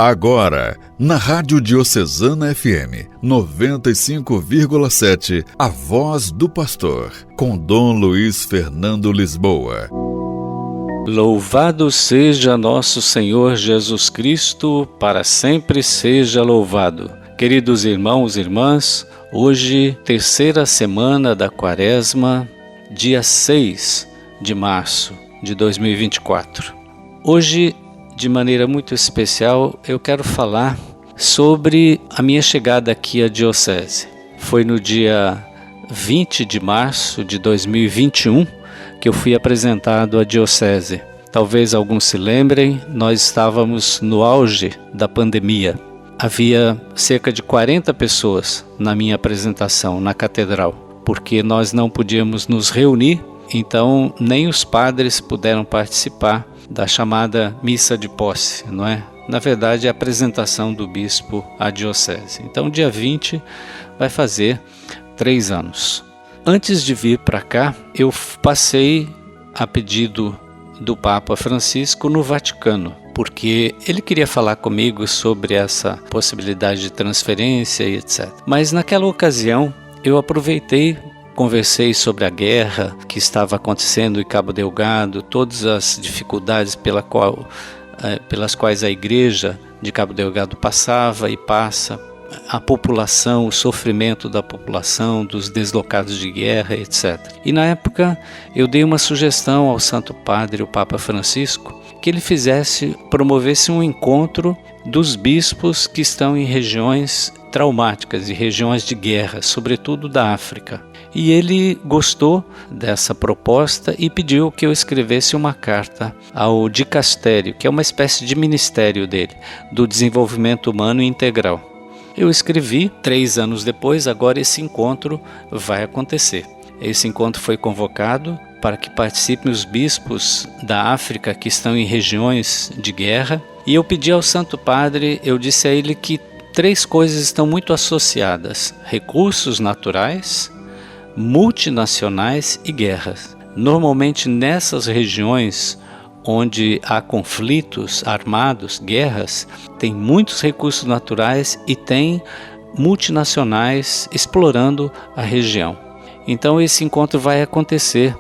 Agora, na Rádio Diocesana FM 95,7, a voz do pastor, com Dom Luiz Fernando Lisboa. Louvado seja nosso Senhor Jesus Cristo, para sempre seja louvado. Queridos irmãos e irmãs, hoje, terceira semana da Quaresma, dia 6 de março de 2024. Hoje, de maneira muito especial, eu quero falar sobre a minha chegada aqui à Diocese. Foi no dia 20 de março de 2021 que eu fui apresentado à Diocese. Talvez alguns se lembrem, nós estávamos no auge da pandemia. Havia cerca de 40 pessoas na minha apresentação na catedral, porque nós não podíamos nos reunir, então nem os padres puderam participar da chamada missa de posse, não é? Na verdade, é a apresentação do bispo à diocese. Então, dia 20 vai fazer 3 anos. Antes de vir para cá, eu passei a pedido do Papa Francisco no Vaticano, porque ele queria falar comigo sobre essa possibilidade de transferência e etc. Mas naquela ocasião, eu aproveitei, conversei sobre a guerra que estava acontecendo em Cabo Delgado, todas as dificuldades pelas quais a igreja de Cabo Delgado passava e passa, a população, o sofrimento da população, dos deslocados de guerra, etc. E na época eu dei uma sugestão ao Santo Padre, o Papa Francisco, que ele promovesse um encontro dos bispos que estão em regiões traumáticas e regiões de guerra, sobretudo da África. E ele gostou dessa proposta e pediu que eu escrevesse uma carta ao dicastério, que é uma espécie de ministério dele, do desenvolvimento humano integral. Eu escrevi, 3 anos depois, agora esse encontro vai acontecer. Esse encontro foi convocado para que participem os bispos da África que estão em regiões de guerra. E eu pedi ao Santo Padre, eu disse a ele que 3 coisas estão muito associadas: recursos naturais, multinacionais e guerras. Normalmente nessas regiões onde há conflitos armados, guerras, tem muitos recursos naturais e tem multinacionais explorando a região. Então esse encontro vai acontecer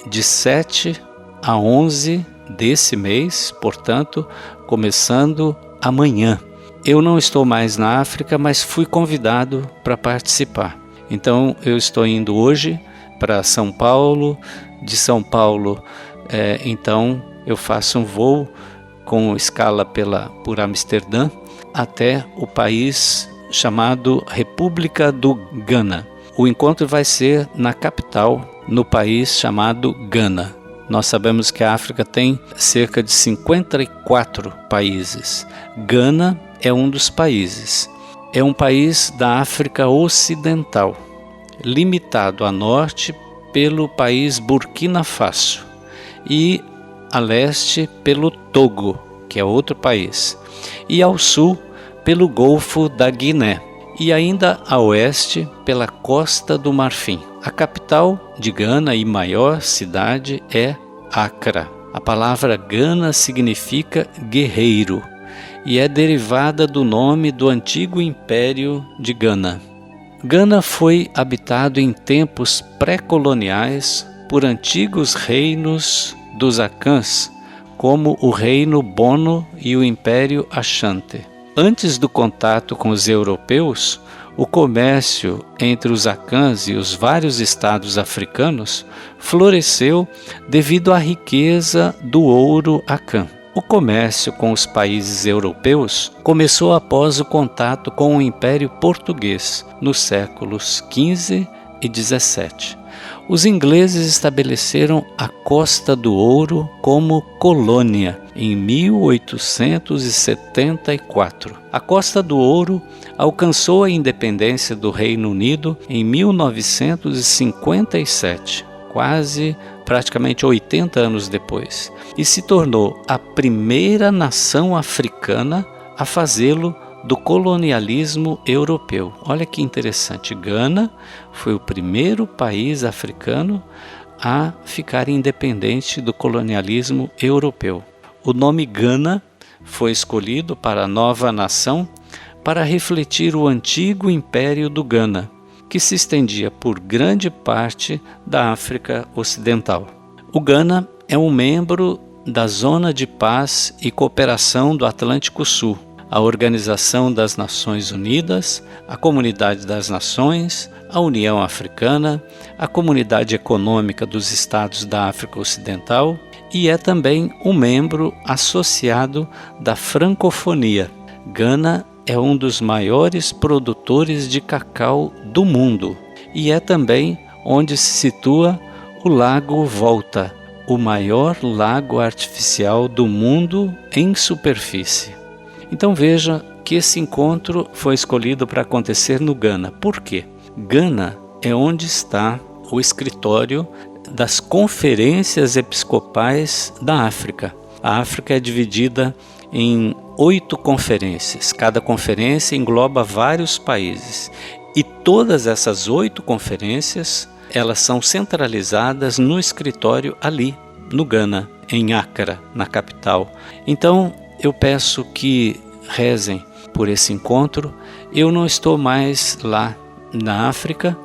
de 7 a 11 desse mês, portanto, começando amanhã. Eu não estou mais na África, mas fui convidado para participar. Então eu estou indo hoje para São Paulo. De São Paulo, então eu faço um voo com escala por Amsterdã até o país chamado República do Ghana. O encontro vai ser na capital, no país chamado Ghana. Nós sabemos que a África tem cerca de 54 países. Ghana é um dos países. É um país da África Ocidental, limitado a norte pelo país Burkina Faso e a leste pelo Togo, que é outro país, e ao sul pelo Golfo da Guiné, e ainda a oeste pela Costa do Marfim. A capital de Gana e maior cidade é Accra. A palavra Gana significa guerreiro e é derivada do nome do antigo império de Gana. Gana foi habitado em tempos pré-coloniais por antigos reinos dos Acãs, como o reino Bono e o império Ashanti. Antes do contato com os europeus, o comércio entre os Acãs e os vários estados africanos floresceu devido à riqueza do ouro Acã. O comércio com os países europeus começou após o contato com o Império Português, nos séculos XV e XVII. Os ingleses estabeleceram a Costa do Ouro como colônia em 1874. A Costa do Ouro alcançou a independência do Reino Unido em 1957, praticamente 80 anos depois, e se tornou a primeira nação africana a fazê-lo do colonialismo europeu. Olha que interessante, Gana foi o primeiro país africano a ficar independente do colonialismo europeu. O nome Gana foi escolhido para a nova nação para refletir o antigo império do Ghana, que se estendia por grande parte da África Ocidental. O Ghana é um membro da Zona de Paz e Cooperação do Atlântico Sul, a Organização das Nações Unidas, a Comunidade das Nações, a União Africana, a Comunidade Econômica dos Estados da África Ocidental e é também um membro associado da Francofonia. Ghana é um dos maiores produtores de cacau do mundo e é também onde se situa o Lago Volta, o maior lago artificial do mundo em superfície. Então veja que esse encontro foi escolhido para acontecer no Ghana. Por quê? Ghana é onde está o escritório das conferências episcopais da África. A África é dividida em 8 conferências. Cada conferência engloba vários países. E todas essas 8 conferências, elas são centralizadas no escritório ali, no Ghana, em Accra, na capital. Então, eu peço que rezem por esse encontro. Eu não estou mais lá na África,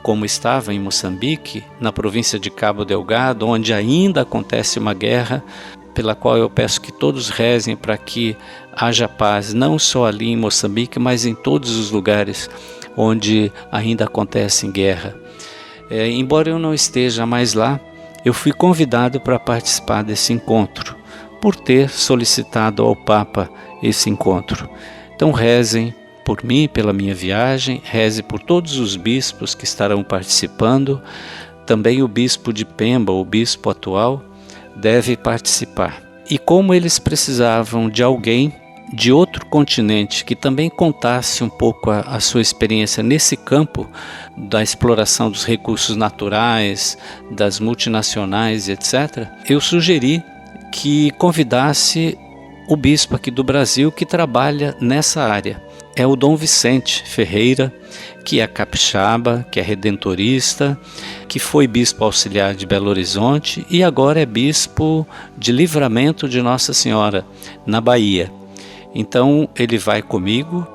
como estava em Moçambique, na província de Cabo Delgado, onde ainda acontece uma guerra, pela qual eu peço que todos rezem para que haja paz, não só ali em Moçambique, mas em todos os lugares onde ainda acontece guerra. Embora eu não esteja mais lá, eu fui convidado para participar desse encontro, por ter solicitado ao Papa esse encontro. Então rezem por mim, pela minha viagem, reze por todos os bispos que estarão participando. Também o bispo de Pemba, o bispo atual, deve participar. E como eles precisavam de alguém de outro continente que também contasse um pouco a sua experiência nesse campo da exploração dos recursos naturais, das multinacionais, etc., eu sugeri que convidasse o bispo aqui do Brasil que trabalha nessa área. É o Dom Vicente Ferreira, que é capixaba, que é redentorista, que foi bispo auxiliar de Belo Horizonte e agora é bispo de Livramento de Nossa Senhora, na Bahia. Então ele vai comigo,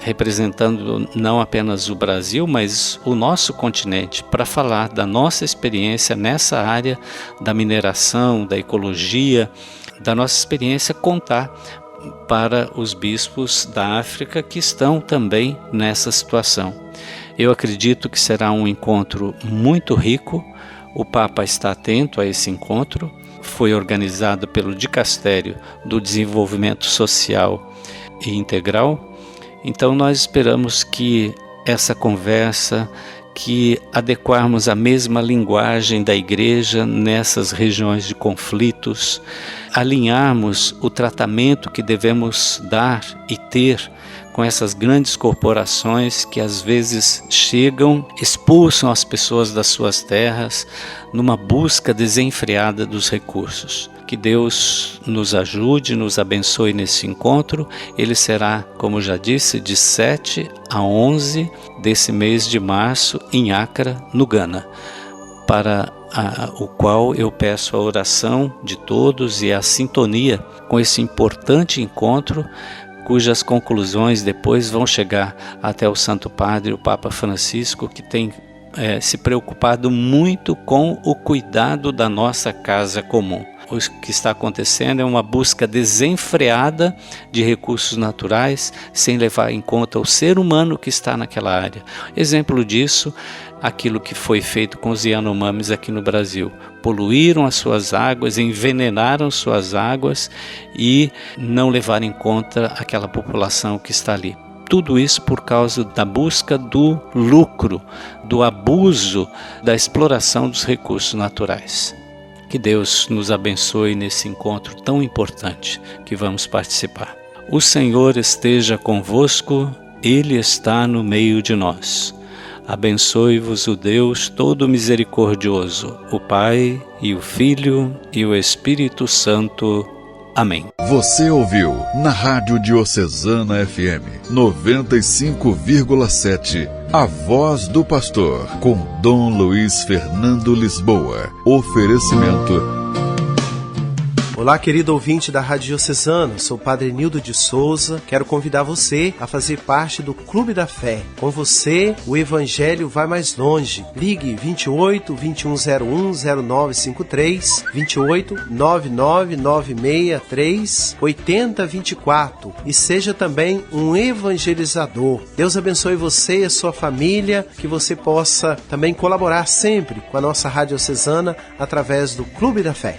representando não apenas o Brasil, mas o nosso continente, para falar da nossa experiência nessa área da mineração, da ecologia, da nossa experiência, contar para os bispos da África que estão também nessa situação. Eu acredito que será um encontro muito rico. O Papa está atento a esse encontro. Foi organizado pelo Dicastério do Desenvolvimento Social e Integral. Então nós esperamos que essa conversa, que adequarmos a mesma linguagem da igreja nessas regiões de conflitos, alinharmos o tratamento que devemos dar e ter com essas grandes corporações que às vezes chegam, expulsam as pessoas das suas terras numa busca desenfreada dos recursos. Que Deus nos ajude, nos abençoe nesse encontro. Ele será, como já disse, de 7 a 11 desse mês de março em Accra, no Ghana, para o qual eu peço a oração de todos e a sintonia com esse importante encontro, cujas conclusões depois vão chegar até o Santo Padre, o Papa Francisco, que tem se preocupado muito com o cuidado da nossa casa comum. O que está acontecendo é uma busca desenfreada de recursos naturais, sem levar em conta o ser humano que está naquela área. Exemplo disso, aquilo que foi feito com os Yanomamis aqui no Brasil. Poluíram as suas águas, envenenaram suas águas e não levaram em conta aquela população que está ali. Tudo isso por causa da busca do lucro, do abuso, da exploração dos recursos naturais. Que Deus nos abençoe nesse encontro tão importante que vamos participar. O Senhor esteja convosco, Ele está no meio de nós. Abençoe-vos o Deus todo misericordioso, o Pai e o Filho e o Espírito Santo. Amém. Você ouviu na Rádio Diocesana FM 95,7 A Voz do Pastor, com Dom Luiz Fernando Lisboa. Oferecimento Olá, querido ouvinte da Rádio Diocesana, sou o Padre Nildo de Souza. Quero convidar você a fazer parte do Clube da Fé. Com você, o Evangelho vai mais longe. Ligue 28 2101 0953, 28 99963 8024 e seja também um evangelizador. Deus abençoe você e a sua família, que você possa também colaborar sempre com a nossa Rádio Diocesana através do Clube da Fé.